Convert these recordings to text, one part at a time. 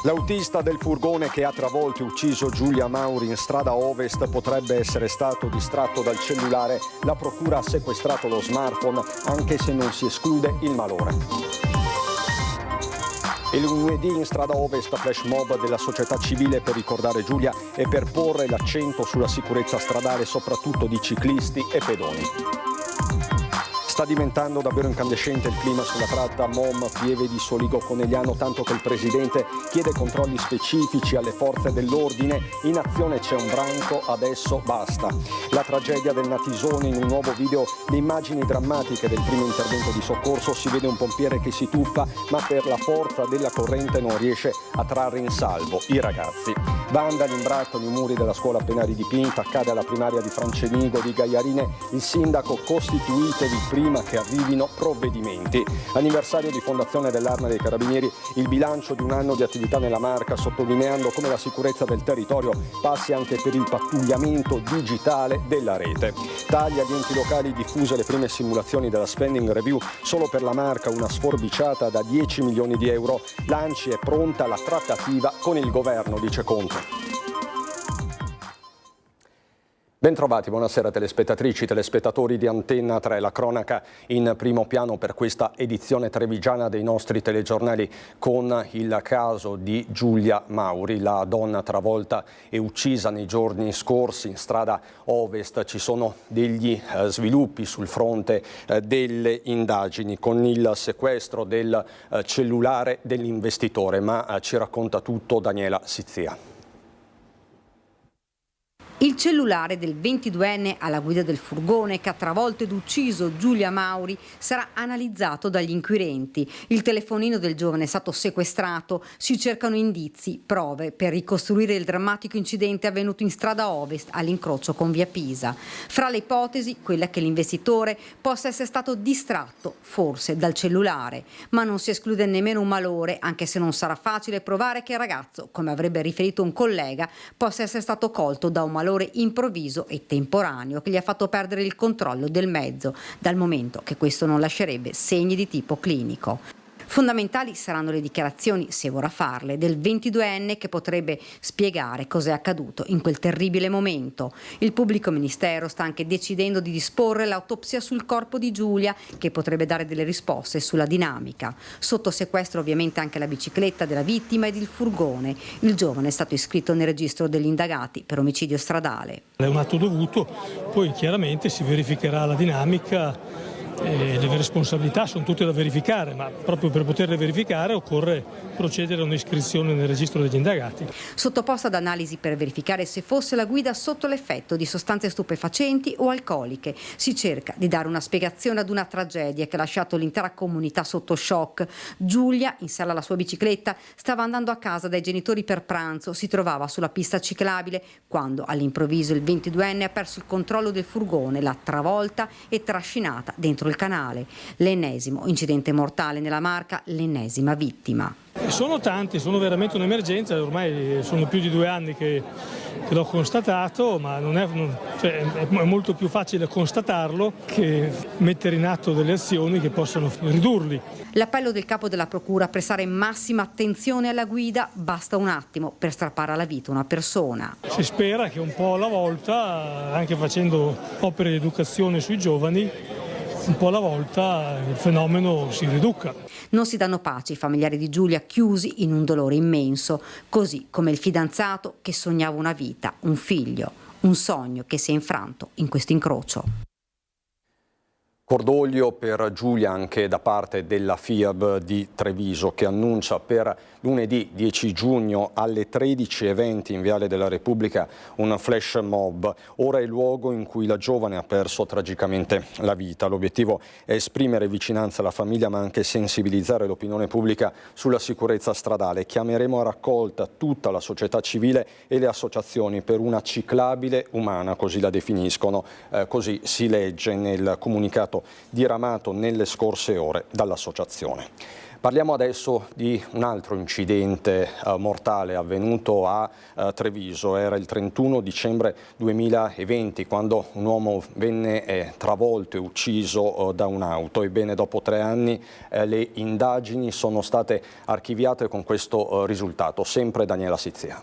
L'autista del furgone che ha travolto e ucciso Giulia Mauri in strada Ovest potrebbe essere stato distratto dal cellulare. La procura ha sequestrato lo smartphone, anche se non si esclude il malore. Il lunedì in strada Ovest flash mob della società civile per ricordare Giulia e per porre l'accento sulla sicurezza stradale, soprattutto di ciclisti e pedoni. Sta diventando davvero incandescente il clima sulla tratta Mom-Pieve di Soligo Conegliano, tanto che il presidente chiede controlli specifici alle forze dell'ordine. In azione c'è un branco, adesso basta. La tragedia del Natisone, in un nuovo video le immagini drammatiche del primo intervento di soccorso. Si vede un pompiere che si tuffa, ma per la forza della corrente non riesce a trarre in salvo i ragazzi. Vandali imbrattano i muri della scuola appena ridipinta. Accade alla primaria di Francenigo di Gaiarine. Il sindaco: costituitevi prima che arrivino provvedimenti. Anniversario di fondazione dell'Arma dei Carabinieri, il bilancio di un anno di attività nella Marca, sottolineando come la sicurezza del territorio passi anche per il pattugliamento digitale della rete. Tagli agli enti locali, diffuse le prime simulazioni della spending review, solo per la Marca una sforbiciata da 10 milioni di euro. L'ANCI è pronta alla trattativa con il governo, dice Conte. Bentrovati, buonasera telespettatrici, telespettatori di Antenna 3, la cronaca in primo piano per questa edizione trevigiana dei nostri telegiornali con il caso di Giulia Mauri, la donna travolta e uccisa nei giorni scorsi in strada Ovest. Ci sono degli sviluppi sul fronte delle indagini con il sequestro del cellulare dell'investitore, ma ci racconta tutto Daniela Sizia. Il cellulare del 22enne alla guida del furgone che ha travolto ed ucciso Giulia Mauri sarà analizzato dagli inquirenti. Il telefonino del giovane è stato sequestrato. Si cercano indizi, prove per ricostruire il drammatico incidente avvenuto in strada Ovest all'incrocio con via Pisa. Fra le ipotesi, quella che l'investitore possa essere stato distratto, forse, dal cellulare. Ma non si esclude nemmeno un malore, anche se non sarà facile provare che il ragazzo, come avrebbe riferito un collega, possa essere stato colto da un malore improvviso e temporaneo che gli ha fatto perdere il controllo del mezzo, dal momento che questo non lascerebbe segni di tipo clinico. Fondamentali saranno le dichiarazioni, se vorrà farle, del 22enne che potrebbe spiegare cos'è accaduto in quel terribile momento. Il pubblico ministero sta anche decidendo di disporre l'autopsia sul corpo di Giulia, che potrebbe dare delle risposte sulla dinamica. Sotto sequestro ovviamente anche la bicicletta della vittima ed il furgone. Il giovane è stato iscritto nel registro degli indagati per omicidio stradale. È un atto dovuto, poi chiaramente si verificherà la dinamica. Le responsabilità sono tutte da verificare, ma proprio per poterle verificare occorre procedere a un'iscrizione nel registro degli indagati. Sottoposta ad analisi per verificare se fosse la guida sotto l'effetto di sostanze stupefacenti o alcoliche. Si cerca di dare una spiegazione ad una tragedia che ha lasciato l'intera comunità sotto shock. Giulia, in sella alla sua bicicletta, stava andando a casa dai genitori per pranzo, si trovava sulla pista ciclabile quando all'improvviso il 22enne ha perso il controllo del furgone, l'ha travolta e trascinata dentro il canale. L'ennesimo incidente mortale nella Marca, l'ennesima vittima. Sono tanti, sono veramente un'emergenza, ormai sono più di 2 anni che l'ho constatato, ma è molto più facile constatarlo che mettere in atto delle azioni che possano ridurli. L'appello del capo della procura a prestare massima attenzione alla guida, basta un attimo per strappare alla vita una persona. Si spera che un po' alla volta, anche facendo opere di educazione sui giovani, un po' alla volta il fenomeno si riduca. Non si danno pace i familiari di Giulia, chiusi in un dolore immenso, così come il fidanzato che sognava una vita, un figlio, un sogno che si è infranto in questo incrocio. Cordoglio per Giulia anche da parte della FIAB di Treviso, che annuncia per lunedì 10 giugno alle 13:20 in Viale della Repubblica un flash mob, ora e luogo in cui la giovane ha perso tragicamente la vita. L'obiettivo è esprimere vicinanza alla famiglia, ma anche sensibilizzare l'opinione pubblica sulla sicurezza stradale. Chiameremo a raccolta tutta la società civile e le associazioni per una ciclabile umana, così la definiscono, così si legge nel comunicato diramato nelle scorse ore dall'associazione. Parliamo adesso di un altro incidente mortale avvenuto a Treviso. Era il 31 dicembre 2020 quando un uomo venne travolto e ucciso da un'auto. Ebbene, dopo 3 anni le indagini sono state archiviate con questo risultato. Sempre Daniela Sizia.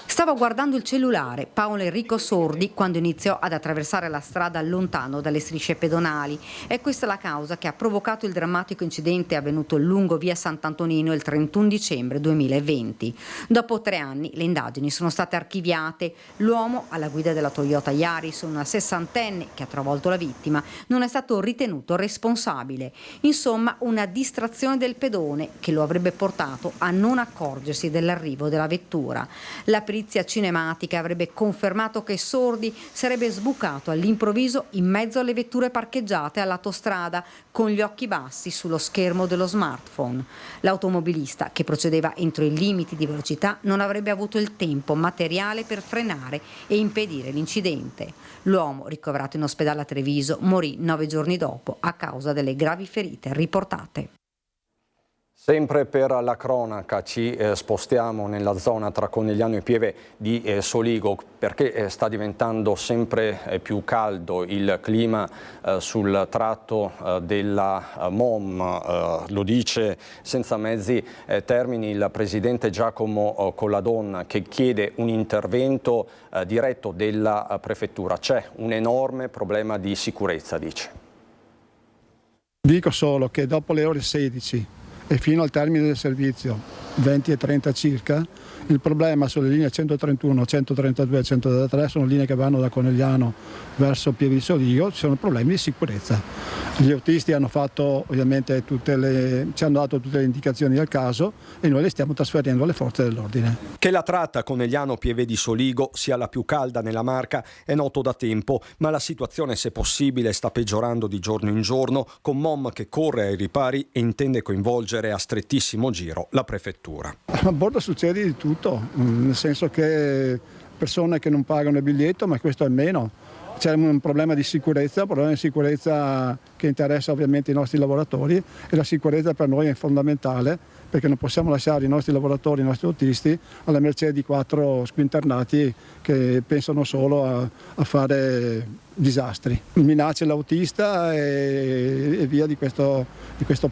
Stava guardando il cellulare Paolo Enrico Sordi quando iniziò ad attraversare la strada lontano dalle strisce pedonali. È questa la causa che ha provocato il drammatico incidente avvenuto lungo via Sant'Antonino il 31 dicembre 2020. Dopo 3 anni le indagini sono state archiviate. L'uomo alla guida della Toyota Yaris, una 60enne che ha travolto la vittima, non è stato ritenuto responsabile. Insomma, una distrazione del pedone che lo avrebbe portato a non accorgersi dell'arrivo della vettura. La perizia cinematica avrebbe confermato che Sordi sarebbe sbucato all'improvviso in mezzo alle vetture parcheggiate all'autostrada con gli occhi bassi sullo schermo dello smartphone. L'automobilista, che procedeva entro i limiti di velocità, non avrebbe avuto il tempo materiale per frenare e impedire l'incidente. L'uomo, ricoverato in ospedale a Treviso, morì 9 giorni dopo a causa delle gravi ferite riportate. Sempre per la cronaca ci spostiamo nella zona tra Conegliano e Pieve di Soligo, perché sta diventando sempre più caldo il clima sul tratto della MOM. Lo dice senza mezzi termini il presidente Giacomo Colladon, che chiede un intervento diretto della prefettura. C'è un enorme problema di sicurezza, dice. Dico solo che dopo le ore 16 e fino al termine del servizio, 20:30 circa, il problema sulle linee 131, 132 e 133 sono linee che vanno da Conegliano verso Pieve di Soligo, ci sono problemi di sicurezza. Gli autisti hanno fatto ovviamente ci hanno dato tutte le indicazioni del caso e noi le stiamo trasferendo alle forze dell'ordine. Che la tratta Conegliano-Pieve di Soligo sia la più calda nella Marca è noto da tempo, ma la situazione, se possibile, sta peggiorando di giorno in giorno, con MOM che corre ai ripari e intende coinvolgere a strettissimo giro la prefettura. A bordo succede di tutto, nel senso che persone che non pagano il biglietto, ma questo è meno. C'è un problema di sicurezza, che interessa ovviamente i nostri lavoratori, e la sicurezza per noi è fondamentale, perché non possiamo lasciare i nostri lavoratori, i nostri autisti alla mercé di 4 squinternati che pensano solo a fare disastri. Minaccia l'autista e via di questo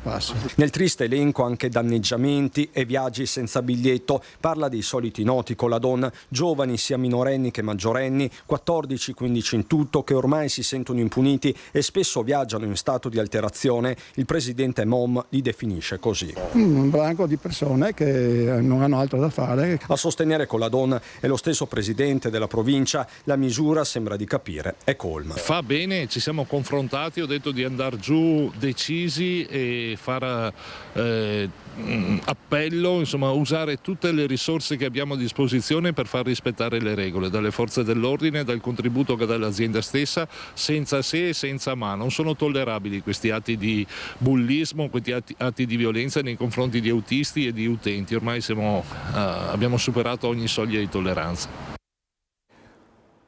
passo. Nel triste elenco anche danneggiamenti e viaggi senza biglietto. Parla dei soliti noti Colladon, giovani sia minorenni che maggiorenni, 14-15 in tutto, che ormai si sentono impuniti e spesso viaggiano in stato di alterazione. Il presidente MOM li definisce così. Un branco di persone che non hanno altro da fare. A sostenere Colladon è lo stesso presidente della provincia. La misura, sembra di capire, è colma. Fa bene, ci siamo confrontati, ho detto di andare giù decisi e fare appello, insomma usare tutte le risorse che abbiamo a disposizione per far rispettare le regole, dalle forze dell'ordine, dal contributo che dà l'azienda stessa, senza se e senza ma. Non sono tollerabili questi atti di bullismo, questi atti di violenza nei confronti di autisti e di utenti. Ormai abbiamo superato ogni soglia di tolleranza.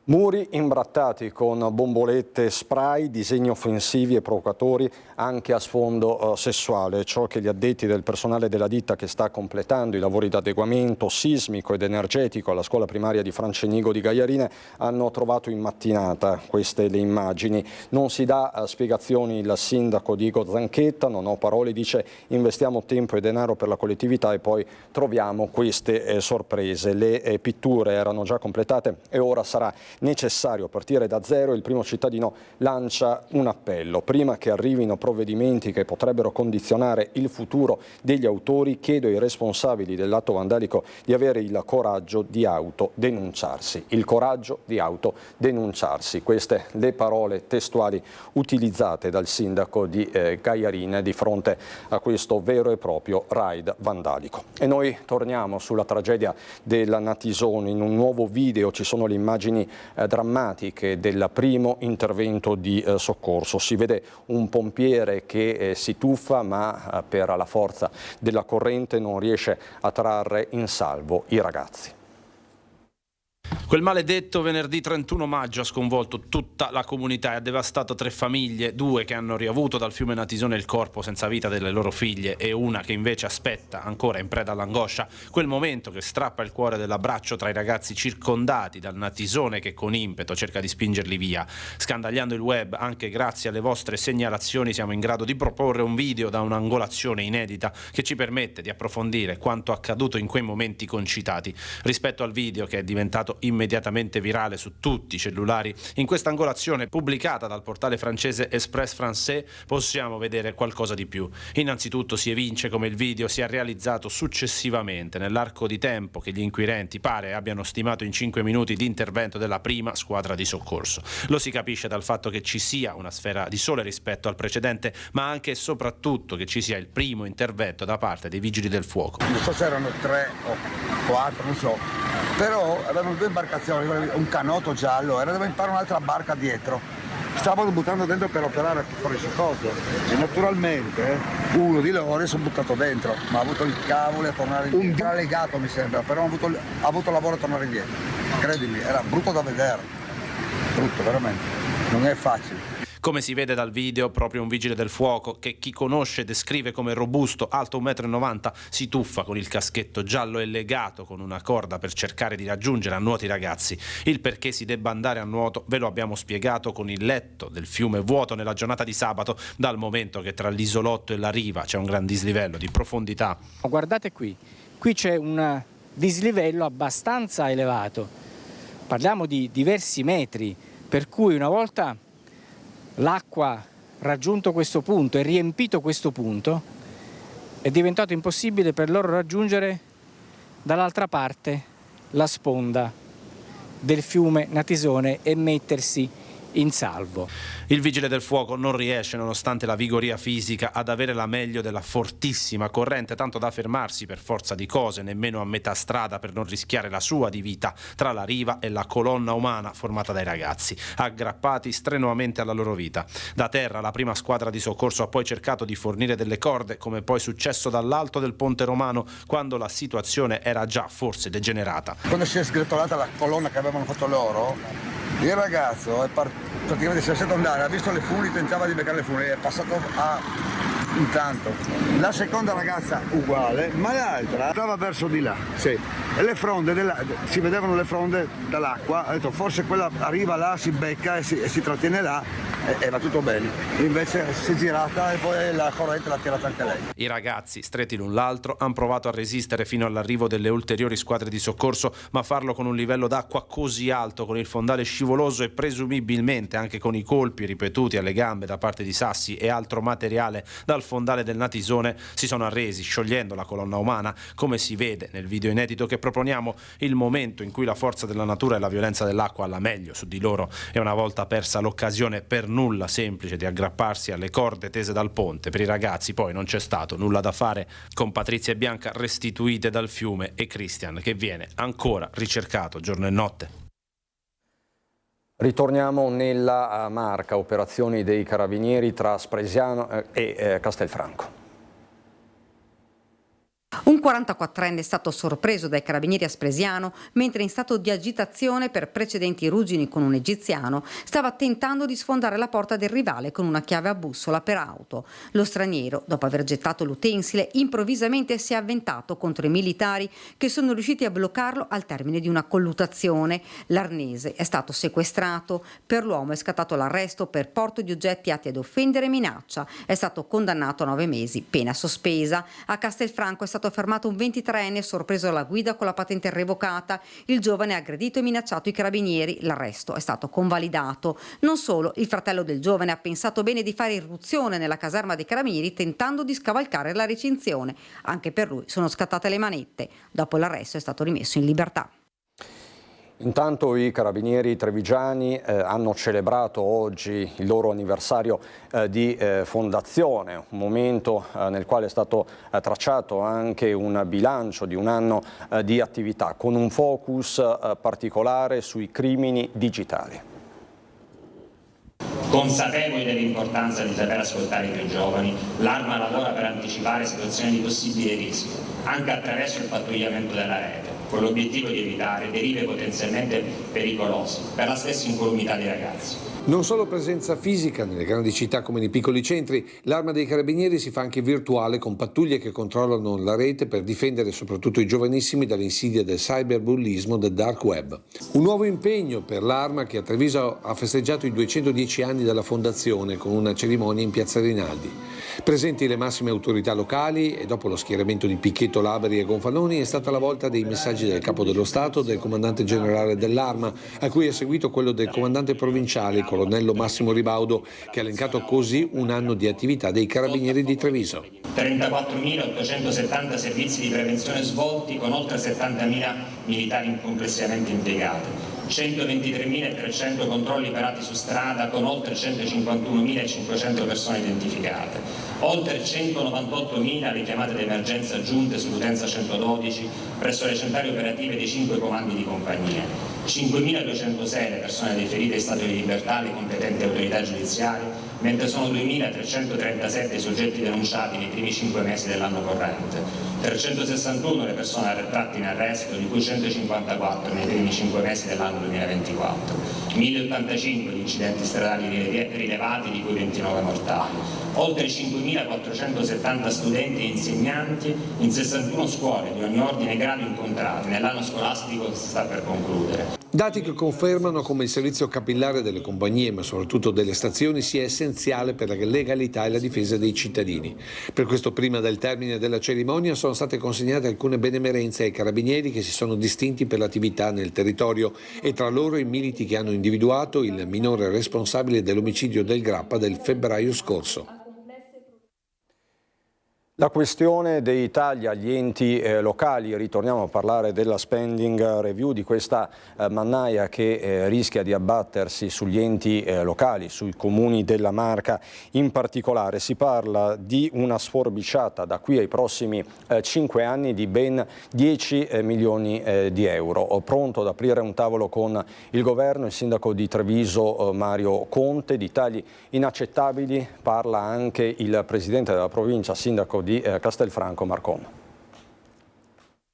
Muri imbrattati con bombolette spray, disegni offensivi e provocatori anche a sfondo sessuale. Ciò che gli addetti del personale della ditta che sta completando i lavori di adeguamento sismico ed energetico alla scuola primaria di Francenigo di Gaiarine hanno trovato in mattinata. Queste le immagini. Non si dà spiegazioni il sindaco Diego Zanchetta, non ho parole, dice investiamo tempo e denaro per la collettività e poi troviamo queste sorprese. Le pitture erano già completate e ora sarà necessario partire da zero. Il primo cittadino lancia un appello: prima che arrivino provvedimenti che potrebbero condizionare il futuro degli autori, chiedo ai responsabili dell'atto vandalico di avere il coraggio di autodenunciarsi. Il coraggio di autodenunciarsi. Queste le parole testuali utilizzate dal sindaco di Gaiarine di fronte a questo vero e proprio raid vandalico. E noi torniamo sulla tragedia del Natisone. In un nuovo video ci sono le immagini drammatiche del primo intervento di soccorso. Si vede un pompiere che si tuffa, ma per la forza della corrente non riesce a trarre in salvo i ragazzi. Quel maledetto venerdì 31 maggio ha sconvolto tutta la comunità e ha devastato 3 famiglie, 2 che hanno riavuto dal fiume Natisone il corpo senza vita delle loro figlie e una che invece aspetta, ancora in preda all'angoscia, quel momento che strappa il cuore dell'abbraccio tra i ragazzi circondati dal Natisone che con impeto cerca di spingerli via. Scandagliando il web, anche grazie alle vostre segnalazioni, siamo in grado di proporre un video da un'angolazione inedita che ci permette di approfondire quanto accaduto in quei momenti concitati. Rispetto al video che è diventato immediatamente virale su tutti i cellulari, in questa angolazione pubblicata dal portale francese Express Français possiamo vedere qualcosa di più. Innanzitutto si evince come il video sia realizzato successivamente nell'arco di tempo che gli inquirenti pare abbiano stimato in 5 minuti di intervento della prima squadra di soccorso. Lo si capisce dal fatto che ci sia una sfera di sole rispetto al precedente, ma anche e soprattutto che ci sia il primo intervento da parte dei vigili del fuoco. Non so se erano 3 o 4, non so, però avevano 2 imbarcazioni, un canotto giallo, era dove impara un'altra barca dietro. Stavano buttando dentro per operare fuori soccorso e naturalmente uno di loro si è buttato dentro, ma ha avuto il cavolo a tornare indietro. Era legato mi sembra, però ha avuto lavoro a tornare indietro. Credimi, era brutto da vedere, brutto veramente, non è facile. Come si vede dal video, proprio un vigile del fuoco, che chi conosce descrive come robusto, alto 1,90 m, si tuffa con il caschetto giallo e legato con una corda per cercare di raggiungere a nuoto i ragazzi. Il perché si debba andare a nuoto ve lo abbiamo spiegato con il letto del fiume vuoto nella giornata di sabato, dal momento che tra l'isolotto e la riva c'è un gran dislivello di profondità. Guardate qui c'è un dislivello abbastanza elevato, parliamo di diversi metri, per cui una volta l'acqua raggiunto questo punto e riempito questo punto è diventato impossibile per loro raggiungere dall'altra parte la sponda del fiume Natisone e mettersi in salvo. Il vigile del fuoco non riesce, nonostante la vigoria fisica, ad avere la meglio della fortissima corrente, tanto da fermarsi per forza di cose nemmeno a metà strada per non rischiare la sua di vita tra la riva e la colonna umana formata dai ragazzi, aggrappati strenuamente alla loro vita. Da terra la prima squadra di soccorso ha poi cercato di fornire delle corde, come poi successo dall'alto del Ponte Romano, quando la situazione era già forse degenerata. Quando si è sgretolata la colonna che avevano fatto loro, il ragazzo praticamente si è lasciato andare, ha visto le funi, tentava di beccare le funi, è passato intanto. La seconda ragazza uguale, ma l'altra andava verso di là, sì. E le fronde, si vedevano le fronde dall'acqua, ha detto forse quella arriva là, si becca e si trattiene là e va tutto bene. Invece si è girata e poi la corrente l'ha tirata anche lei. I ragazzi, stretti l'un l'altro, hanno provato a resistere fino all'arrivo delle ulteriori squadre di soccorso, ma farlo con un livello d'acqua così alto, con il fondale scivoloso e presumibilmente anche con i colpi ripetuti alle gambe da parte di sassi e altro materiale dal fondale del Natisone, si sono arresi, sciogliendo la colonna umana, come si vede nel video inedito che proponiamo, il momento in cui la forza della natura e la violenza dell'acqua alla meglio su di loro, e una volta persa l'occasione per nulla semplice di aggrapparsi alle corde tese dal ponte, per i ragazzi poi non c'è stato nulla da fare, con Patrizia e Bianca restituite dal fiume e Christian che viene ancora ricercato giorno e notte. Ritorniamo nella Marca, operazioni dei carabinieri tra Spresiano e Castelfranco. Un 44enne è stato sorpreso dai carabinieri a Spresiano mentre in stato di agitazione per precedenti ruggini con un egiziano stava tentando di sfondare la porta del rivale con una chiave a bussola per auto. Lo straniero, dopo aver gettato l'utensile, improvvisamente si è avventato contro i militari che sono riusciti a bloccarlo al termine di una colluttazione. L'arnese è stato sequestrato. Per l'uomo è scattato l'arresto per porto di oggetti atti ad offendere e minaccia. È stato condannato a 9 mesi, pena sospesa. A Castelfranco è stato fermato un 23enne sorpreso alla guida con la patente revocata. Il giovane ha aggredito e minacciato i carabinieri. L'arresto è stato convalidato. Non solo, il fratello del giovane ha pensato bene di fare irruzione nella caserma dei carabinieri tentando di scavalcare la recinzione. Anche per lui sono scattate le manette. Dopo l'arresto è stato rimesso in libertà. Intanto i carabinieri trevigiani hanno celebrato oggi il loro anniversario di fondazione, un momento nel quale è stato tracciato anche un bilancio di un anno di attività con un focus particolare sui crimini digitali. Consapevoli dell'importanza di saper ascoltare i più giovani, l'Arma lavora per anticipare situazioni di possibile rischio, anche attraverso il pattugliamento della rete. con l'obiettivo di evitare derive potenzialmente pericolose per la stessa incolumità dei ragazzi. Non solo presenza fisica nelle grandi città come nei piccoli centri, l'Arma dei Carabinieri si fa anche virtuale con pattuglie che controllano la rete per difendere soprattutto i giovanissimi dalle insidie del cyberbullismo del dark web. Un nuovo impegno per l'Arma che a Treviso ha festeggiato i 210 anni della fondazione con una cerimonia in Piazza Rinaldi. Presenti le massime autorità locali e dopo lo schieramento di Picchetto, Laberi e Gonfaloni è stata la volta dei messaggi del Capo dello Stato, del Comandante Generale dell'Arma, a cui è seguito quello del Comandante Provinciale, Colonnello Massimo Ribaudo, che ha elencato così un anno di attività dei Carabinieri di Treviso. 34.870 servizi di prevenzione svolti con oltre 70.000 militari complessivamente impiegati, 123.300 controlli operati su strada con oltre 151.500 persone identificate, oltre 198.000 le chiamate d'emergenza giunte sull'utenza 112 presso le centrali operative dei 5 comandi di compagnia, 5.206 le persone deferite in stato di libertà alle competenti autorità giudiziarie, mentre sono 2.337 i soggetti denunciati nei primi 5 mesi dell'anno corrente, 361 le persone tratte in arresto, di cui 154 nei primi 5 mesi dell'anno 2024, 1.085 gli incidenti stradali rilevati, di cui 29 mortali, oltre 5.470 studenti e insegnanti in 61 scuole di ogni ordine e grado incontrati nell'anno scolastico che si sta per concludere. Dati che confermano come il servizio capillare delle compagnie, ma soprattutto delle stazioni, sia essenziale per la legalità e la difesa dei cittadini. Per questo, prima del termine della cerimonia, sono state consegnate alcune benemerenze ai carabinieri che si sono distinti per l'attività nel territorio e tra loro i militi che hanno individuato il minore responsabile dell'omicidio del Grappa del febbraio scorso. La questione dei tagli agli enti locali, ritorniamo a parlare della spending review, di questa mannaia che rischia di abbattersi sugli enti locali, sui comuni della Marca in particolare. Si parla di una sforbiciata da qui ai prossimi 5 anni di ben 10 milioni di euro. Pronto ad aprire un tavolo con il governo il sindaco di Treviso Mario Conte. Di tagli inaccettabili parla anche il presidente della provincia, sindaco di Castelfranco Marcon.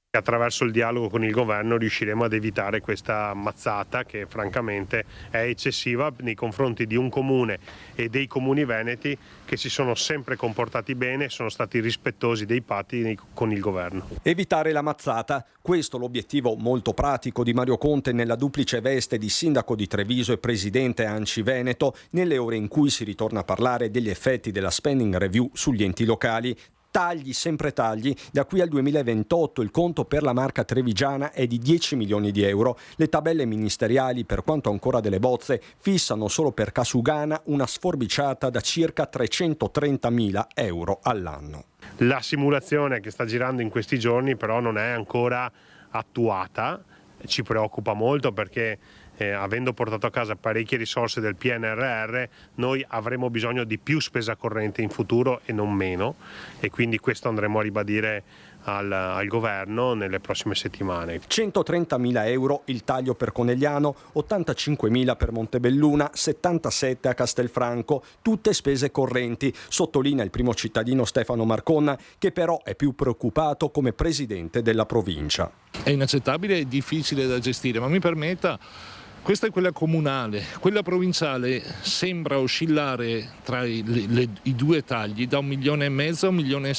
Attraverso il dialogo con il governo riusciremo ad evitare questa mazzata che francamente è eccessiva nei confronti di un comune e dei comuni veneti che si sono sempre comportati bene e sono stati rispettosi dei patti con il governo. Evitare la mazzata, questo l'obiettivo molto pratico di Mario Conte nella duplice veste di sindaco di Treviso e presidente ANCI Veneto, nelle ore in cui si ritorna a parlare degli effetti della spending review sugli enti locali. Tagli, sempre tagli, da qui al 2028 il conto per la Marca trevigiana è di 10 milioni di euro. Le tabelle ministeriali, per quanto ancora delle bozze, fissano solo per Casugana una sforbiciata da circa 330.000 euro all'anno. La simulazione che sta girando in questi giorni però non è ancora attuata, ci preoccupa molto perché avendo portato a casa parecchie risorse del PNRR, noi avremo bisogno di più spesa corrente in futuro e non meno, e quindi questo andremo a ribadire al governo nelle prossime settimane. 130.000 euro il taglio per Conegliano, 85.000 per Montebelluna, 77 a Castelfranco, tutte spese correnti, sottolinea il primo cittadino Stefano Marcon, che però è più preoccupato come presidente della provincia. È inaccettabile e difficile da gestire, ma mi permetta, questa è quella comunale, quella provinciale sembra oscillare tra i due tagli da 1,5 milioni a 1,7 milioni,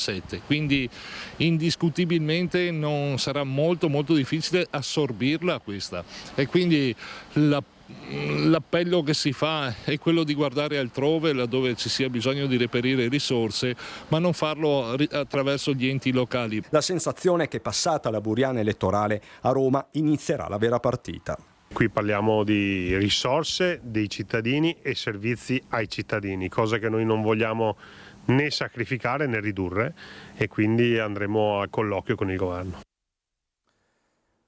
quindi indiscutibilmente non sarà molto difficile assorbirla questa, e quindi l'appello che si fa è quello di guardare altrove laddove ci sia bisogno di reperire risorse, ma non farlo attraverso gli enti locali. La sensazione è che passata la buriana elettorale a Roma inizierà la vera partita. Qui parliamo di risorse dei cittadini e servizi ai cittadini, cosa che noi non vogliamo né sacrificare né ridurre, e quindi andremo al colloquio con il governo.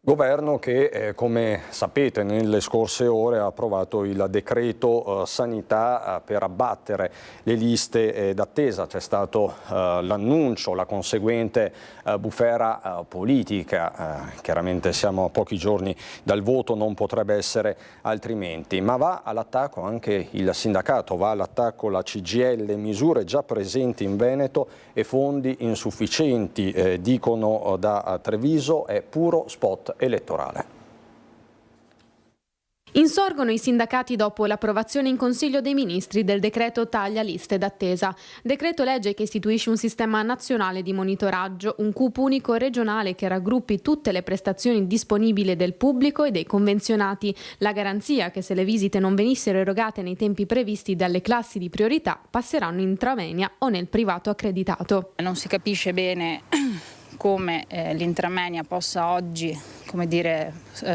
Governo che, come sapete, nelle scorse ore ha approvato il decreto sanità per abbattere le liste d'attesa. C'è stato l'annuncio, la conseguente bufera politica. Chiaramente siamo a pochi giorni dal voto, non potrebbe essere altrimenti. Ma va all'attacco anche il sindacato, va all'attacco la CGIL, misure già presenti in Veneto e fondi insufficienti, dicono da Treviso, è puro spot spot elettorale. Insorgono i sindacati dopo l'approvazione in Consiglio dei Ministri del decreto taglia liste d'attesa. Decreto legge che istituisce un sistema nazionale di monitoraggio, un CUP unico regionale che raggruppi tutte le prestazioni disponibili del pubblico e dei convenzionati. La garanzia che se le visite non venissero erogate nei tempi previsti dalle classi di priorità passeranno in intramenia o nel privato accreditato. Non si capisce bene come l'intramenia possa oggi,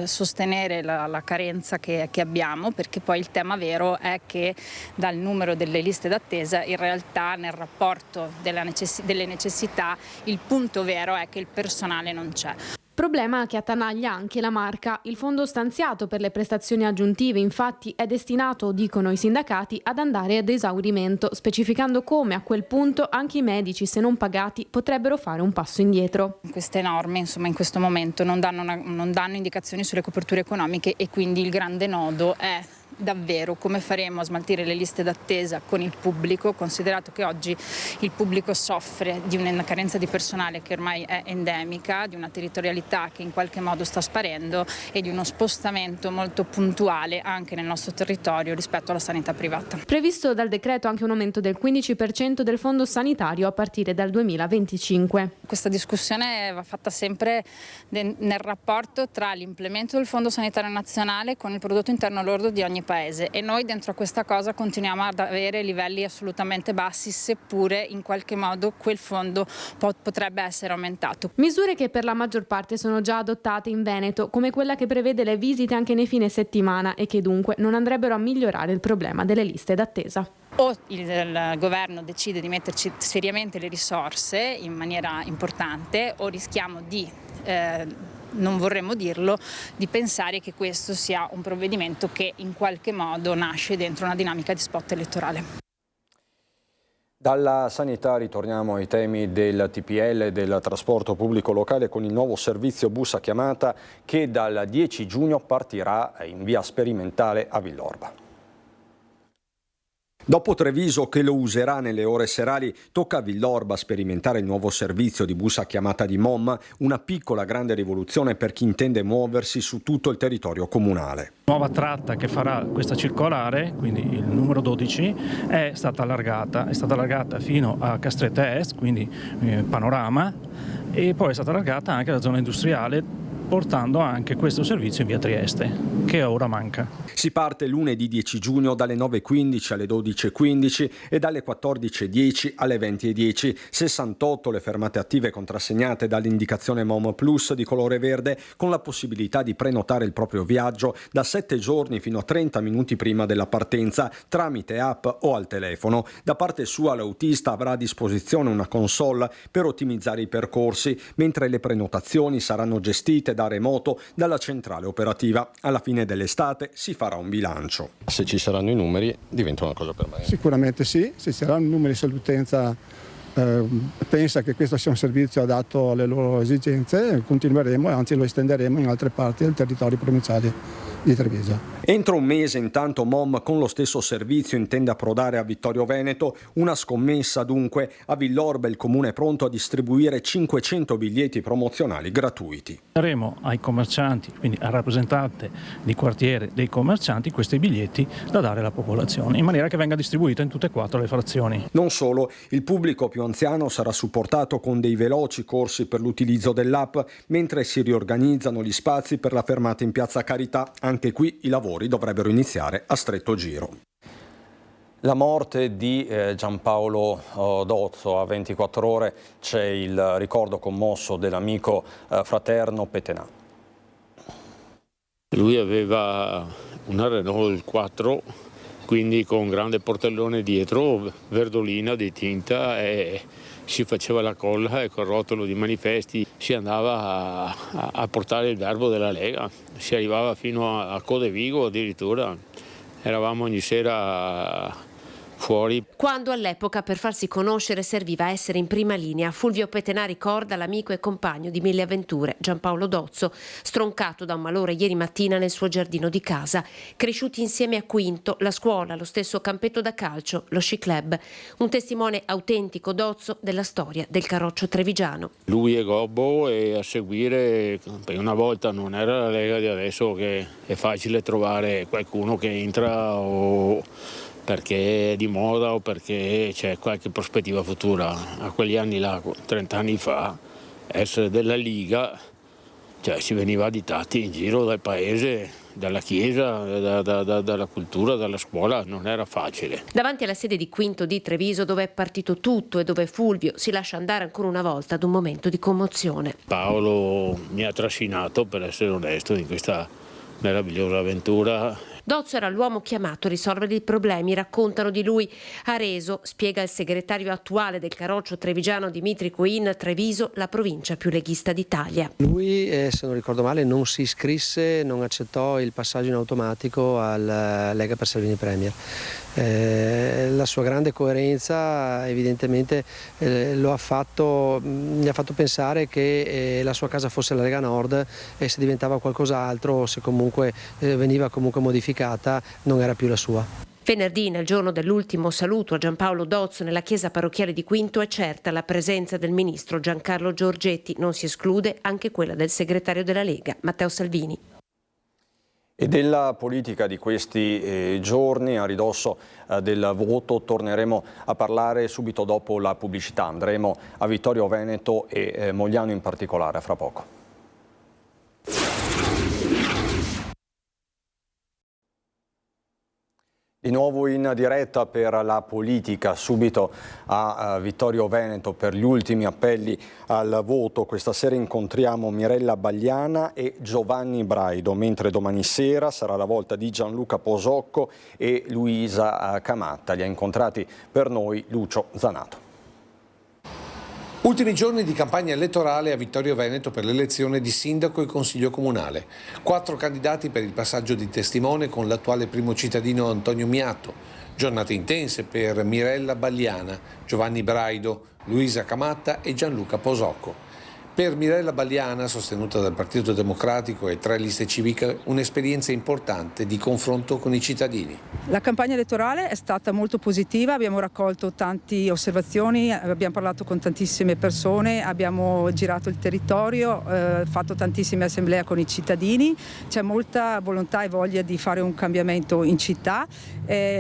sostenere la carenza che abbiamo, perché poi il tema vero è che dal numero delle liste d'attesa in realtà nel rapporto delle necessità il punto vero è che il personale non c'è. Problema che attanaglia anche la Marca. Il fondo stanziato per le prestazioni aggiuntive infatti è destinato, dicono i sindacati, ad andare ad esaurimento, specificando come a quel punto anche i medici, se non pagati, potrebbero fare un passo indietro. Queste norme, in questo momento non danno indicazioni sulle coperture economiche e quindi il grande nodo è davvero come faremo a smaltire le liste d'attesa con il pubblico, considerato che oggi il pubblico soffre di una carenza di personale che ormai è endemica, di una territorialità che in qualche modo sta sparendo e di uno spostamento molto puntuale anche nel nostro territorio rispetto alla sanità privata. Previsto dal decreto anche un aumento del 15% del fondo sanitario a partire dal 2025. Questa discussione va fatta sempre nel rapporto tra l'implemento del Fondo Sanitario Nazionale con il prodotto interno lordo di ogni paese e noi dentro a questa cosa continuiamo ad avere livelli assolutamente bassi, seppure in qualche modo quel fondo potrebbe essere aumentato. Misure che per la maggior parte sono già adottate in Veneto, come quella che prevede le visite anche nei fine settimana e che dunque non andrebbero a migliorare il problema delle liste d'attesa. O il governo decide di metterci seriamente le risorse in maniera importante o rischiamo di non vorremmo dirlo, di pensare che questo sia un provvedimento che in qualche modo nasce dentro una dinamica di spot elettorale. Dalla sanità ritorniamo ai temi del TPL e del trasporto pubblico locale con il nuovo servizio bus a chiamata che dal 10 giugno partirà in via sperimentale a Villorba. Dopo Treviso che lo userà nelle ore serali, tocca a Villorba sperimentare il nuovo servizio di bus a chiamata di MOM, una piccola grande rivoluzione per chi intende muoversi su tutto il territorio comunale. Nuova tratta che farà questa circolare, quindi il numero 12, è stata allargata fino a Castretta Est, quindi Panorama, e poi è stata allargata anche alla zona industriale, portando anche questo servizio in via Trieste, che ora manca. Si parte lunedì 10 giugno dalle 9.15 alle 12.15 e dalle 14.10 alle 20.10. 68 le fermate attive contrassegnate dall'indicazione MOM Plus di colore verde, con la possibilità di prenotare il proprio viaggio da 7 giorni fino a 30 minuti prima della partenza tramite app o al telefono. Da parte sua l'autista avrà a disposizione una console per ottimizzare i percorsi, mentre le prenotazioni saranno gestite da remoto dalla centrale operativa. Alla fine dell'estate si farà un bilancio. Se ci saranno i numeri diventa una cosa permanente. Sicuramente sì, se ci saranno i numeri, se l'utenza pensa che questo sia un servizio adatto alle loro esigenze, continueremo e anzi lo estenderemo in altre parti del territorio provinciale di Treviso. Entro un mese intanto MOM con lo stesso servizio intende approdare a Vittorio Veneto, una scommessa dunque. A Villorba il comune è pronto a distribuire 500 biglietti promozionali gratuiti. Daremo ai commercianti, quindi al rappresentante di quartiere dei commercianti, questi biglietti da dare alla popolazione, in maniera che venga distribuita in tutte e 4 le frazioni. Non solo, il pubblico più anziano sarà supportato con dei veloci corsi per l'utilizzo dell'app, mentre si riorganizzano gli spazi per la fermata in Piazza Carità. Anche qui i lavori dovrebbero iniziare a stretto giro. La morte di Giampaolo Dozzo. A 24 ore c'è il ricordo commosso dell'amico fraterno Petenà. Lui aveva una Renault 4, quindi con grande portellone dietro, verdolina di tinta, e si faceva la colla e col rotolo di manifesti si andava a portare il verbo della Lega. Si arrivava fino a Codevigo addirittura. Eravamo ogni sera fuori. Quando all'epoca per farsi conoscere serviva essere in prima linea, Fulvio Petenà ricorda l'amico e compagno di mille avventure, Giampaolo Dozzo, stroncato da un malore ieri mattina nel suo giardino di casa. Cresciuti insieme a Quinto, la scuola, lo stesso campetto da calcio, lo sci club. Un testimone autentico, Dozzo, della storia del Carroccio trevigiano. Lui è gobbo e a seguire, una volta non era la Lega di adesso che è facile trovare qualcuno che entra o perché è di moda o perché c'è qualche prospettiva futura. A quegli anni là, 30 anni fa, essere della Liga, cioè si veniva additati in giro dal paese, dalla chiesa, dalla cultura, dalla scuola, non era facile. Davanti alla sede di Quinto di Treviso, dove è partito tutto e dove Fulvio si lascia andare ancora una volta ad un momento di commozione. Paolo mi ha trascinato, per essere onesto, in questa meravigliosa avventura. Dozzo era l'uomo chiamato a risolvere i problemi, raccontano di lui. Ha reso, spiega il segretario attuale del Carroccio trevigiano Dimitri Coin, Treviso, la provincia più leghista d'Italia. Lui, se non ricordo male, non si iscrisse, non accettò il passaggio in automatico alla Lega per Salvini Premier. La sua grande coerenza evidentemente mi ha fatto pensare che la sua casa fosse la Lega Nord e se diventava qualcos'altro, se comunque veniva comunque modificata, non era più la sua. Venerdì, nel giorno dell'ultimo saluto a Giampaolo Dozzo nella chiesa parrocchiale di Quinto, è certa la presenza del ministro Giancarlo Giorgetti. Non si esclude anche quella del segretario della Lega, Matteo Salvini. E della politica di questi giorni, a ridosso del voto, torneremo a parlare subito dopo la pubblicità. Andremo a Vittorio Veneto e Mogliano in particolare, fra poco. Di nuovo in diretta per la politica, subito a Vittorio Veneto per gli ultimi appelli al voto. Questa sera incontriamo Mirella Bagliana e Giovanni Braido, mentre domani sera sarà la volta di Gianluca Posocco e Luisa Camatta. Li ha incontrati per noi Lucio Zanato. Ultimi giorni di campagna elettorale a Vittorio Veneto per l'elezione di sindaco e consiglio comunale. 4 candidati per il passaggio di testimone con l'attuale primo cittadino Antonio Miato. Giornate intense per Mirella Bagliana, Giovanni Braido, Luisa Camatta e Gianluca Posocco. Per Mirella Bagliana, sostenuta dal Partito Democratico e 3 liste civiche, un'esperienza importante di confronto con i cittadini. La campagna elettorale è stata molto positiva, abbiamo raccolto tante osservazioni, abbiamo parlato con tantissime persone, abbiamo girato il territorio, fatto tantissime assemblee con i cittadini, c'è molta volontà e voglia di fare un cambiamento in città.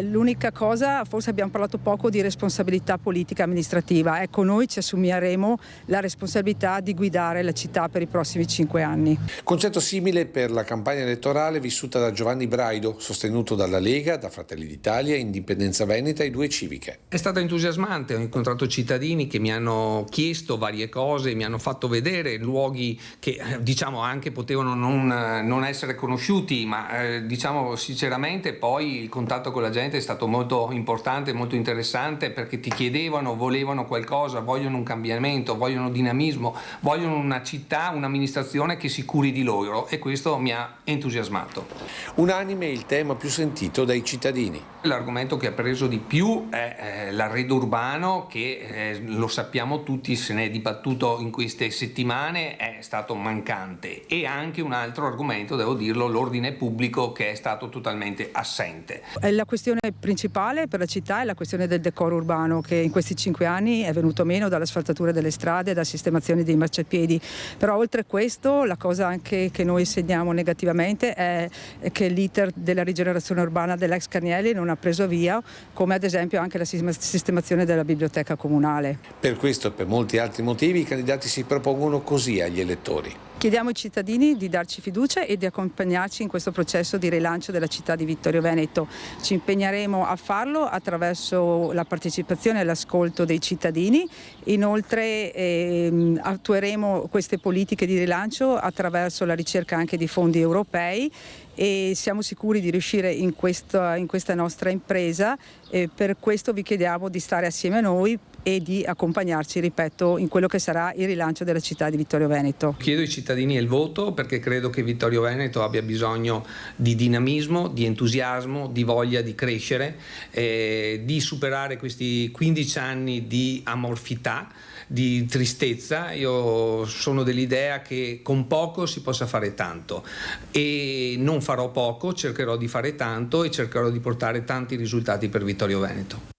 L'unica cosa, forse abbiamo parlato poco di responsabilità politica amministrativa. Ecco, noi ci assumeremo la responsabilità di guidare la città per i prossimi 5 anni. Concetto simile per la campagna elettorale vissuta da Giovanni Braido, sostenuto dalla Lega, da Fratelli d'Italia, Indipendenza Veneta e 2 civiche. È stato entusiasmante, ho incontrato cittadini che mi hanno chiesto varie cose, mi hanno fatto vedere luoghi che diciamo anche potevano non essere conosciuti, ma diciamo sinceramente poi il contatto con la gente è stato molto importante, molto interessante, perché ti chiedevano, volevano qualcosa, vogliono un cambiamento, vogliono dinamismo, vogliono una città, un'amministrazione che si curi di loro, e questo mi ha entusiasmato. Unanime il tema più sentito dai cittadini. L'argomento che ha preso di più è l'arredo urbano, che lo sappiamo tutti, se ne è dibattuto in queste settimane, è stato mancante, e anche un altro argomento, devo dirlo, l'ordine pubblico, che è stato totalmente assente. La questione principale per la città è la questione del decoro urbano, che in questi 5 anni è venuto meno dall'asfaltatura delle strade, da sistemazione dei marciapiedi. Però oltre a questo, la cosa anche che noi segniamo negativamente è che l'iter della rigenerazione urbana dell'ex Carnielli non ha preso via, come ad esempio anche la sistemazione della biblioteca comunale. Per questo e per molti altri motivi i candidati si propongono così agli elettori. Chiediamo ai cittadini di darci fiducia e di accompagnarci in questo processo di rilancio della città di Vittorio Veneto. Ci impegneremo a farlo attraverso la partecipazione e l'ascolto dei cittadini. Inoltre attueremo queste politiche di rilancio attraverso la ricerca anche di fondi europei, e siamo sicuri di riuscire in questa nostra impresa e per questo vi chiediamo di stare assieme a noi e di accompagnarci, ripeto, in quello che sarà il rilancio della città di Vittorio Veneto. Chiedo ai cittadini il voto perché credo che Vittorio Veneto abbia bisogno di dinamismo, di entusiasmo, di voglia di crescere, di superare questi 15 anni di amorfità, di tristezza. Io sono dell'idea che con poco si possa fare tanto e non farò poco, cercherò di fare tanto e cercherò di portare tanti risultati per Vittorio Veneto.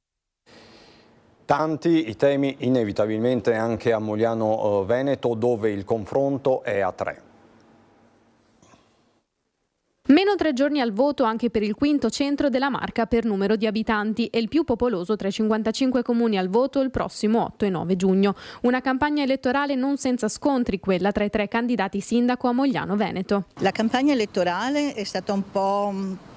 Tanti i temi inevitabilmente anche a Mogliano Veneto, dove il confronto è a 3. Meno 3 giorni al voto anche per il quinto centro della Marca per numero di abitanti e il più popoloso tra i 55 comuni al voto il prossimo 8 e 9 giugno. Una campagna elettorale non senza scontri, quella tra i 3 candidati sindaco a Mogliano Veneto. La campagna elettorale è stata un po'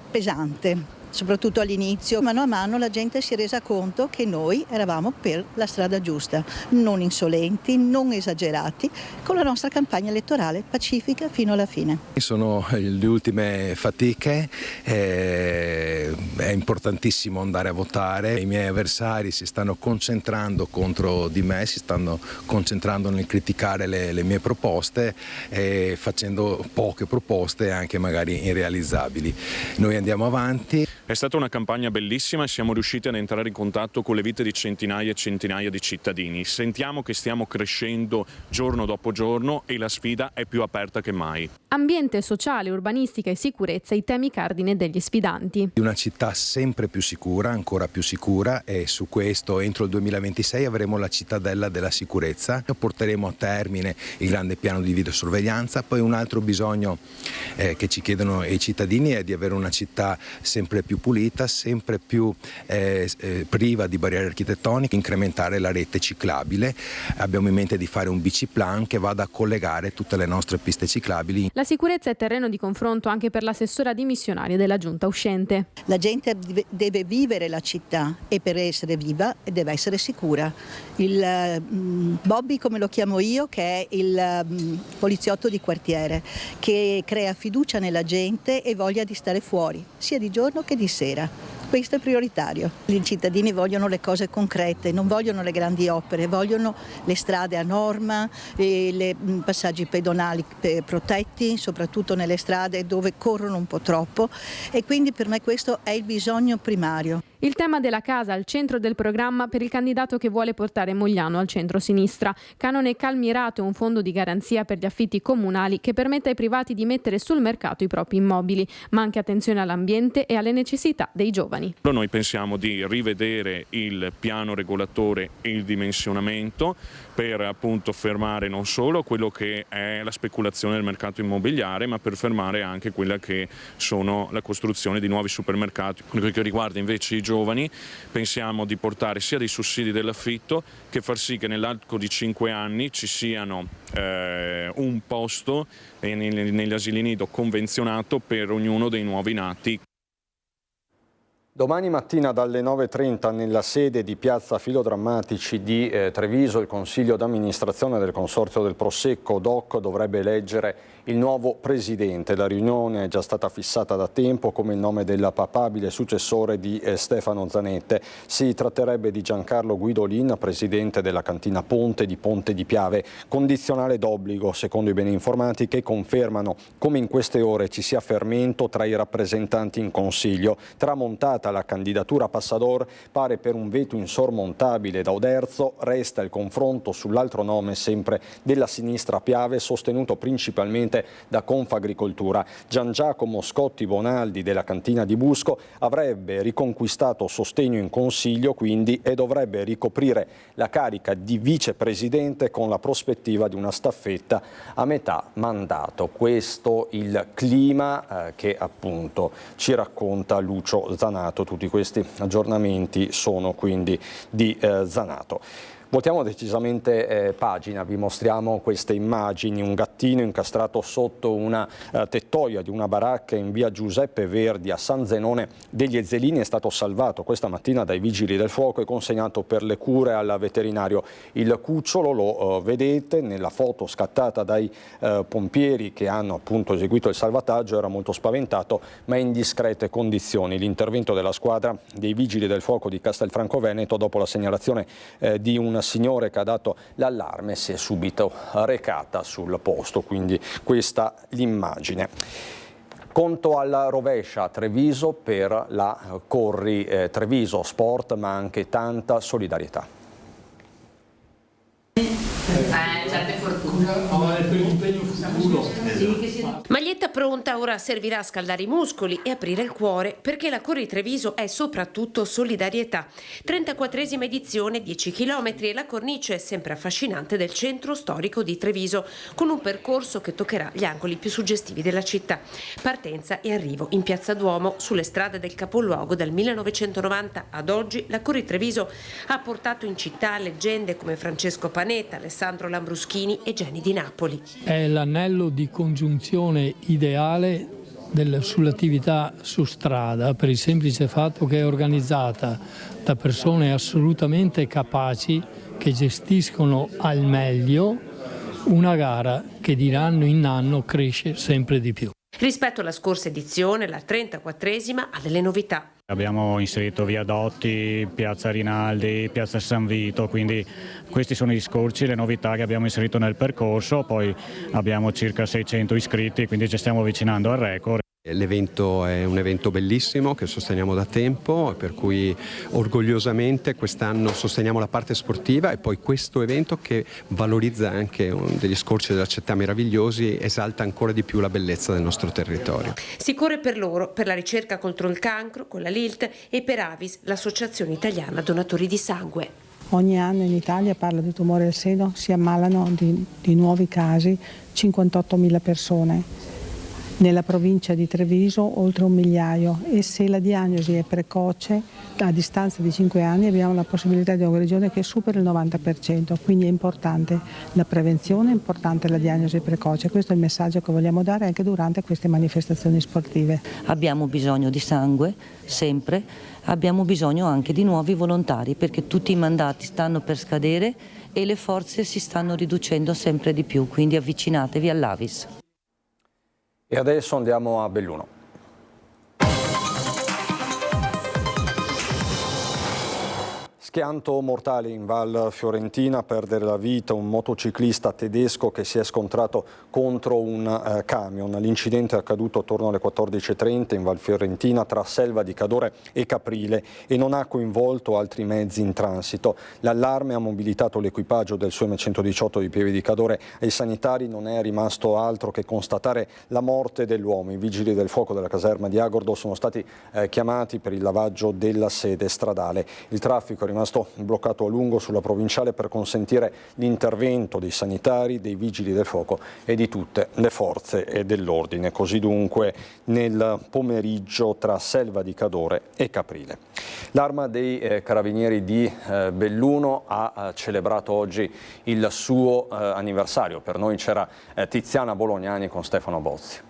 pesante, soprattutto all'inizio. Mano a mano la gente si è resa conto che noi eravamo per la strada giusta, non insolenti, non esagerati, con la nostra campagna elettorale pacifica fino alla fine. Sono le ultime fatiche, è importantissimo andare a votare. I miei avversari si stanno concentrando contro di me, si stanno concentrando nel criticare le mie proposte e facendo poche proposte anche magari irrealizzabili. Noi andiamo avanti. È stata una campagna bellissima e siamo riusciti ad entrare in contatto con le vite di centinaia e centinaia di cittadini. Sentiamo che stiamo crescendo giorno dopo giorno e la sfida è più aperta che mai. Ambiente, sociale, urbanistica e sicurezza, i temi cardine degli sfidanti. Una città sempre più sicura, ancora più sicura, e su questo entro il 2026 avremo la cittadella della sicurezza. Porteremo a termine il grande piano di videosorveglianza. Poi un altro bisogno che ci chiedono i cittadini è di avere una città sempre più pulita, sempre più priva di barriere architettoniche, incrementare la rete ciclabile. Abbiamo in mente di fare un biciplan che vada a collegare tutte le nostre piste ciclabili. La sicurezza è terreno di confronto anche per l'assessora dimissionaria della giunta uscente. La gente deve vivere la città e per essere viva deve essere sicura. Il Bobby, come lo chiamo io, che è il poliziotto di quartiere, che crea fiducia nella gente e voglia di stare fuori, sia di giorno che di sera. Questo è prioritario. I cittadini vogliono le cose concrete, non vogliono le grandi opere, vogliono le strade a norma, i passaggi pedonali protetti, soprattutto nelle strade dove corrono un po' troppo, e quindi per me questo è il bisogno primario. Il tema della casa al centro del programma per il candidato che vuole portare Mogliano al centro-sinistra. Canone Calmirato è un fondo di garanzia per gli affitti comunali che permette ai privati di mettere sul mercato i propri immobili, ma anche attenzione all'ambiente e alle necessità dei giovani. Noi pensiamo di rivedere il piano regolatore e il dimensionamento per appunto fermare non solo quello che è la speculazione del mercato immobiliare, ma per fermare anche quella che sono la costruzione di nuovi supermercati. Quello che riguarda invece i giovani, pensiamo di portare sia dei sussidi dell'affitto che far sì che nell'arco di 5 anni ci siano un posto negli asili nido convenzionato per ognuno dei nuovi nati. Domani mattina dalle 9:30 nella sede di Piazza Filodrammatici di Treviso il Consiglio d'amministrazione del Consorzio del Prosecco DOC dovrebbe eleggere il nuovo presidente. La riunione è già stata fissata da tempo come il nome del papabile successore di Stefano Zanette. Si tratterebbe di Giancarlo Guidolin, presidente della cantina Ponte di Ponte di Piave, condizionale d'obbligo secondo i beni informati che confermano come in queste ore ci sia fermento tra i rappresentanti in Consiglio. Tramontata la candidatura Passador pare per un veto insormontabile da Oderzo, resta il confronto sull'altro nome sempre della sinistra Piave sostenuto principalmente da Confagricoltura. Gian Giacomo Scotti Bonaldi della cantina di Busco avrebbe riconquistato sostegno in Consiglio quindi e dovrebbe ricoprire la carica di vicepresidente con la prospettiva di una staffetta a metà mandato. Questo il clima che appunto ci racconta Lucio Zanato. Tutti questi aggiornamenti sono quindi di Zanato. Voltiamo decisamente pagina, vi mostriamo queste immagini, un gattino incastrato sotto una tettoia di una baracca in via Giuseppe Verdi a San Zenone degli Ezzelini è stato salvato questa mattina dai vigili del fuoco e consegnato per le cure al veterinario. Il cucciolo lo vedete nella foto scattata dai pompieri che hanno appunto eseguito il salvataggio, era molto spaventato ma in discrete condizioni. L'intervento della squadra dei vigili del fuoco di Castelfranco Veneto dopo la segnalazione di un signore che ha dato l'allarme si è subito recata sul posto, quindi questa l'immagine. Conto alla rovescia a Treviso per la Corri Treviso, sport ma anche tanta solidarietà. Certe fortuna. Maglietta pronta, ora servirà a scaldare i muscoli e aprire il cuore, perché la Corri Treviso è soprattutto solidarietà. 34esima edizione, 10 km e la cornice sempre affascinante del centro storico di Treviso, con un percorso che toccherà gli angoli più suggestivi della città. Partenza e arrivo in Piazza Duomo, sulle strade del capoluogo. Dal 1990 ad oggi la Corri Treviso ha portato in città leggende come Francesco Panetta, Alessandro Lambruschini e Geni di Napoli. È l'anello di congiunzione ideale sull'attività su strada, per il semplice fatto che è organizzata da persone assolutamente capaci che gestiscono al meglio una gara che di anno in anno cresce sempre di più. Rispetto alla scorsa edizione, la 34esima ha delle novità. Abbiamo inserito Viadotti, Piazza Rinaldi, Piazza San Vito, quindi questi sono gli scorci, le novità che abbiamo inserito nel percorso, poi abbiamo circa 600 iscritti, quindi ci stiamo avvicinando al record. L'evento è un evento bellissimo che sosteniamo da tempo, per cui orgogliosamente quest'anno sosteniamo la parte sportiva e poi questo evento che valorizza anche degli scorci della città meravigliosi, esalta ancora di più la bellezza del nostro territorio. Si corre per loro, per la ricerca contro il cancro, con la LILT e per Avis, l'Associazione Italiana Donatori di Sangue. Ogni anno in Italia, parlo di tumore al seno, si ammalano di nuovi casi 58.000 persone. Nella provincia di Treviso oltre 1 migliaio e se la diagnosi è precoce, a distanza di 5 anni abbiamo la possibilità di una guarigione che supera il 90%, quindi è importante la prevenzione, è importante la diagnosi precoce. Questo è il messaggio che vogliamo dare anche durante queste manifestazioni sportive. Abbiamo bisogno di sangue, sempre, abbiamo bisogno anche di nuovi volontari perché tutti i mandati stanno per scadere e le forze si stanno riducendo sempre di più, quindi avvicinatevi all'Avis. E adesso andiamo a Belluno. Schianto mortale in Val Fiorentina, a perdere la vita un motociclista tedesco che si è scontrato contro un camion. L'incidente è accaduto attorno alle 14:30 in Val Fiorentina tra Selva di Cadore e Caprile e non ha coinvolto altri mezzi in transito. L'allarme ha mobilitato l'equipaggio del su M118 di Pieve di Cadore. Ai sanitari non è rimasto altro che constatare la morte dell'uomo. I vigili del fuoco della caserma di Agordo sono stati chiamati per il lavaggio della sede stradale. Il traffico è rimasto bloccato a lungo sulla provinciale per consentire l'intervento dei sanitari, dei vigili del fuoco e di tutte le forze dell'ordine. Così dunque nel pomeriggio tra Selva di Cadore e Caprile. L'Arma dei Carabinieri di Belluno ha celebrato oggi il suo anniversario. Per noi c'era Tiziana Bolognani con Stefano Bozzi.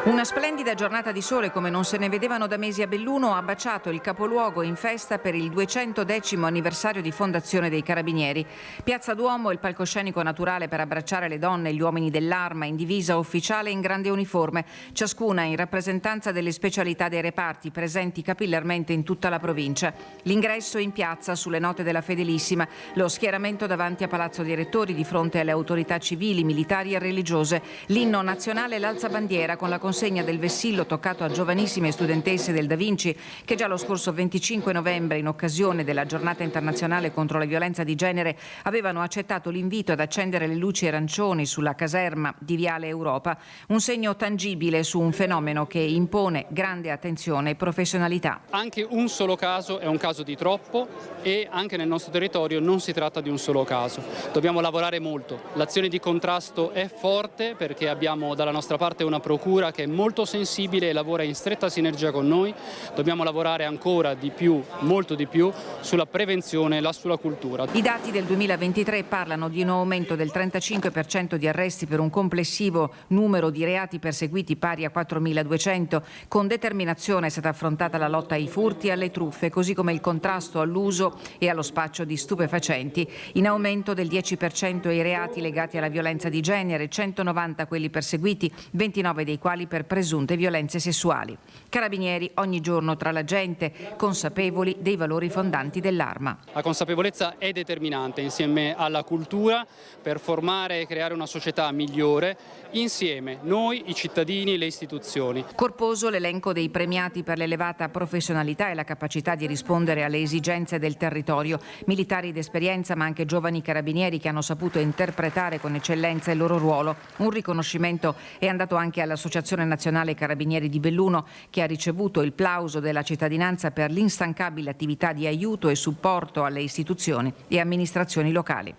Una splendida giornata di sole come non se ne vedevano da mesi a Belluno ha baciato il capoluogo in festa per il 210° anniversario di fondazione dei Carabinieri. Piazza Duomo è il palcoscenico naturale per abbracciare le donne e gli uomini dell'Arma in divisa ufficiale in grande uniforme, ciascuna in rappresentanza delle specialità dei reparti presenti capillarmente in tutta la provincia. L'ingresso in piazza sulle note della Fedelissima, lo schieramento davanti a Palazzo dei Rettori di fronte alle autorità civili, militari e religiose, l'inno nazionale e l'alzabandiera con la consegna del vessillo toccato a giovanissime studentesse del Da Vinci che già lo scorso 25 novembre, in occasione della giornata internazionale contro la violenza di genere, avevano accettato l'invito ad accendere le luci arancioni sulla caserma di Viale Europa, un segno tangibile su un fenomeno che impone grande attenzione e professionalità. Anche un solo caso è un caso di troppo e anche nel nostro territorio non si tratta di un solo caso. Dobbiamo lavorare molto. L'azione di contrasto è forte perché abbiamo dalla nostra parte una procura che che è molto sensibile e lavora in stretta sinergia con noi. Dobbiamo lavorare ancora di più, molto di più, sulla prevenzione e sulla cultura. I dati del 2023 parlano di un aumento del 35% di arresti per un complessivo numero di reati perseguiti pari a 4.200. Con determinazione è stata affrontata la lotta ai furti e alle truffe, così come il contrasto all'uso e allo spaccio di stupefacenti. In aumento del 10% i reati legati alla violenza di genere, 190 quelli perseguiti, 29 dei quali per presunte violenze sessuali. Carabinieri ogni giorno tra la gente, consapevoli dei valori fondanti dell'arma. La consapevolezza è determinante insieme alla cultura per formare e creare una società migliore, insieme noi, i cittadini, le istituzioni. Corposo l'elenco dei premiati per l'elevata professionalità e la capacità di rispondere alle esigenze del territorio. Militari d'esperienza ma anche giovani carabinieri che hanno saputo interpretare con eccellenza il loro ruolo. Un riconoscimento è andato anche all'Associazione Nazionale Carabinieri di Belluno, che ha ricevuto il plauso della cittadinanza per l'instancabile attività di aiuto e supporto alle istituzioni e amministrazioni locali.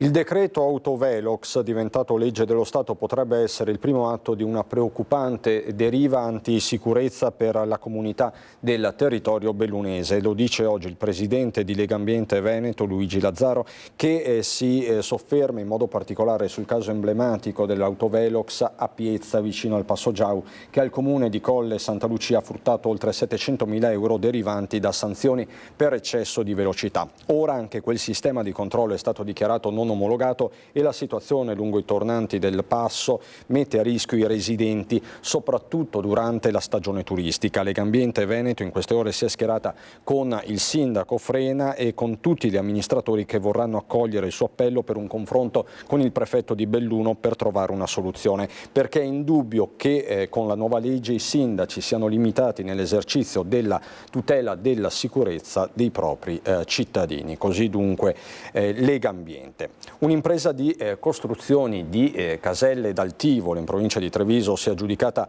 Il decreto autovelox, diventato legge dello Stato, potrebbe essere il primo atto di una preoccupante deriva antisicurezza per la comunità del territorio bellunese. Lo dice oggi il presidente di Legambiente Veneto, Luigi Lazzaro, che si sofferma in modo particolare sul caso emblematico dell'autovelox a Piezza, vicino al Passo Giau, che al comune di Colle Santa Lucia ha fruttato oltre 700.000 euro derivanti da sanzioni per eccesso di velocità. Ora anche quel sistema di controllo è stato dichiarato non omologato e la situazione lungo i tornanti del passo mette a rischio i residenti, soprattutto durante la stagione turistica. Legambiente Veneto in queste ore si è schierata con il sindaco Frena e con tutti gli amministratori che vorranno accogliere il suo appello per un confronto con il prefetto di Belluno per trovare una soluzione, perché è indubbio che con la nuova legge i sindaci siano limitati nell'esercizio della tutela della sicurezza dei propri cittadini. Così dunque Legambiente. Un'impresa di costruzioni di caselle d'Altivolo in provincia di Treviso si è aggiudicata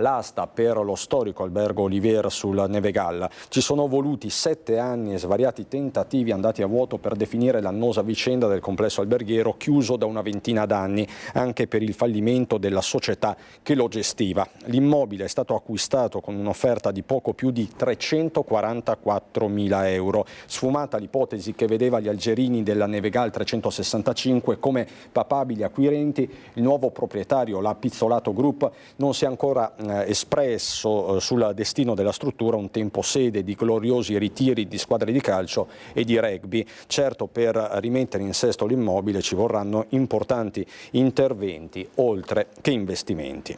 l'asta per lo storico albergo Olivier sul Nevegalla. Ci sono voluti 7 anni e svariati tentativi andati a vuoto per definire l'annosa vicenda del complesso alberghiero chiuso da una ventina d'anni, anche per il fallimento della società che lo gestiva. L'immobile è stato acquistato con un'offerta di poco più di 344.000 euro. Sfumata l'ipotesi che vedeva gli algerini della Nevegal 365 come papabili acquirenti, il nuovo proprietario, la Pizzolato Group, non si è ancora espresso sul destino della struttura, un tempo sede di gloriosi ritiri di squadre di calcio e di rugby. Certo, per rimettere in sesto l'immobile ci vorranno importanti interventi oltre che investimenti.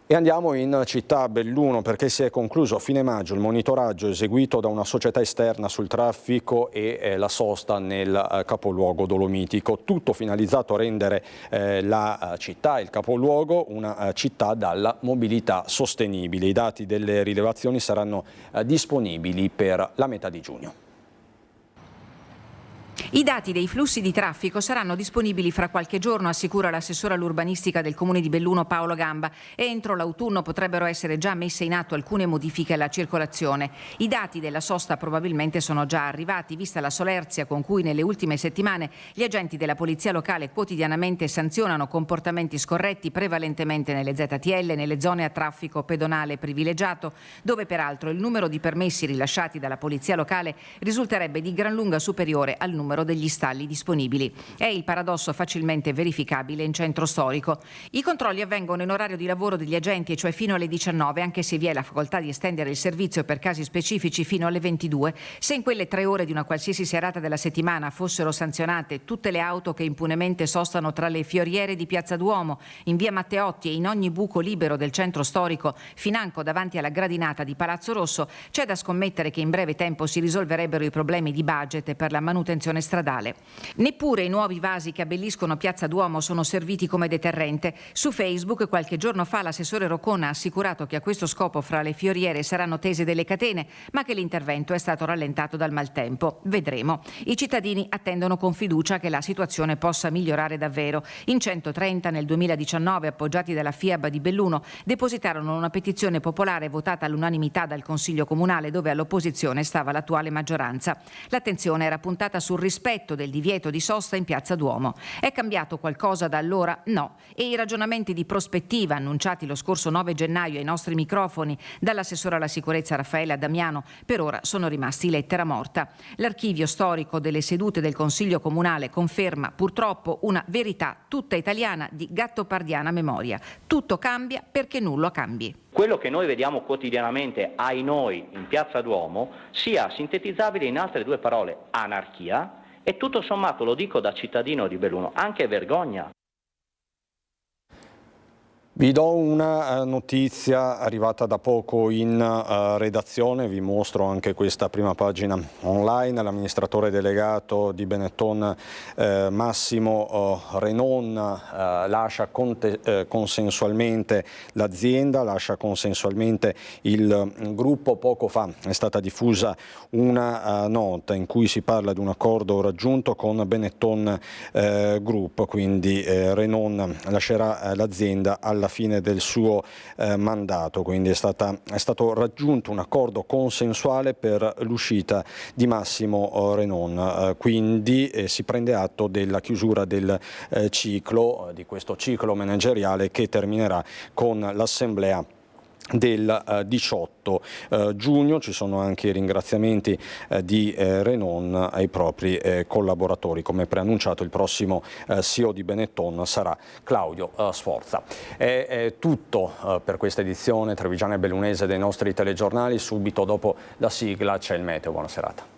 E andiamo in città Belluno, perché si è concluso a fine maggio il monitoraggio eseguito da una società esterna sul traffico e la sosta nel capoluogo dolomitico, tutto finalizzato a rendere la città, il capoluogo, una città dalla mobilità sostenibile. I dati delle rilevazioni saranno disponibili per la metà di giugno. I dati dei flussi di traffico saranno disponibili fra qualche giorno, assicura l'assessore all'urbanistica del Comune di Belluno Paolo Gamba, e entro l'autunno potrebbero essere già messe in atto alcune modifiche alla circolazione. I dati della sosta probabilmente sono già arrivati, vista la solerzia con cui nelle ultime settimane gli agenti della polizia locale quotidianamente sanzionano comportamenti scorretti, prevalentemente nelle ZTL, nelle zone a traffico pedonale privilegiato, dove peraltro il numero di permessi rilasciati dalla polizia locale risulterebbe di gran lunga superiore al numero degli stalli disponibili. È il paradosso facilmente verificabile in centro storico. I controlli avvengono in orario di lavoro degli agenti, cioè fino alle 19, anche se vi è la facoltà di estendere il servizio per casi specifici fino alle 22. Se in quelle 3 ore di una qualsiasi serata della settimana fossero sanzionate tutte le auto che impunemente sostano tra le fioriere di Piazza Duomo, in via Matteotti e in ogni buco libero del centro storico, financo davanti alla gradinata di Palazzo Rosso, c'è da scommettere che in breve tempo si risolverebbero i problemi di budget per la manutenzione stradale. Neppure i nuovi vasi che abbelliscono Piazza Duomo sono serviti come deterrente. Su Facebook qualche giorno fa l'assessore Roccona ha assicurato che a questo scopo fra le fioriere saranno tese delle catene, ma che l'intervento è stato rallentato dal maltempo. Vedremo. I cittadini attendono con fiducia che la situazione possa migliorare davvero. In 130 nel 2019, appoggiati dalla FIAB di Belluno, depositarono una petizione popolare votata all'unanimità dal Consiglio Comunale, dove all'opposizione stava l'attuale maggioranza. L'attenzione era puntata sul rispetto del divieto di sosta in Piazza Duomo. È cambiato qualcosa da allora? No. E i ragionamenti di prospettiva annunciati lo scorso 9 gennaio ai nostri microfoni dall'assessore alla sicurezza Raffaella Damiano per ora sono rimasti lettera morta. L'archivio storico delle sedute del Consiglio Comunale conferma purtroppo una verità tutta italiana di gattopardiana memoria. Tutto cambia perché nulla cambi. Quello che noi vediamo quotidianamente, ai noi, in Piazza Duomo, sia sintetizzabile in altre due parole: anarchia, e tutto sommato, lo dico da cittadino di Belluno, anche vergogna. Vi do una notizia arrivata da poco in redazione, vi mostro anche questa prima pagina online. L'amministratore delegato di Benetton Massimo Renon lascia consensualmente l'azienda, lascia consensualmente il gruppo. Poco fa è stata diffusa una nota in cui si parla di un accordo raggiunto con Benetton Group, quindi Renon lascerà l'azienda alla fine del suo mandato, quindi è stato raggiunto un accordo consensuale per l'uscita di Massimo Renon, quindi si prende atto della chiusura del ciclo, di questo ciclo manageriale che terminerà con l'assemblea del 18 giugno. Ci sono anche i ringraziamenti di Renon ai propri collaboratori. Come preannunciato, il prossimo CEO di Benetton sarà Claudio Sforza. È tutto per questa edizione trevigiana e bellunese dei nostri telegiornali. Subito dopo la sigla c'è il meteo. Buona serata.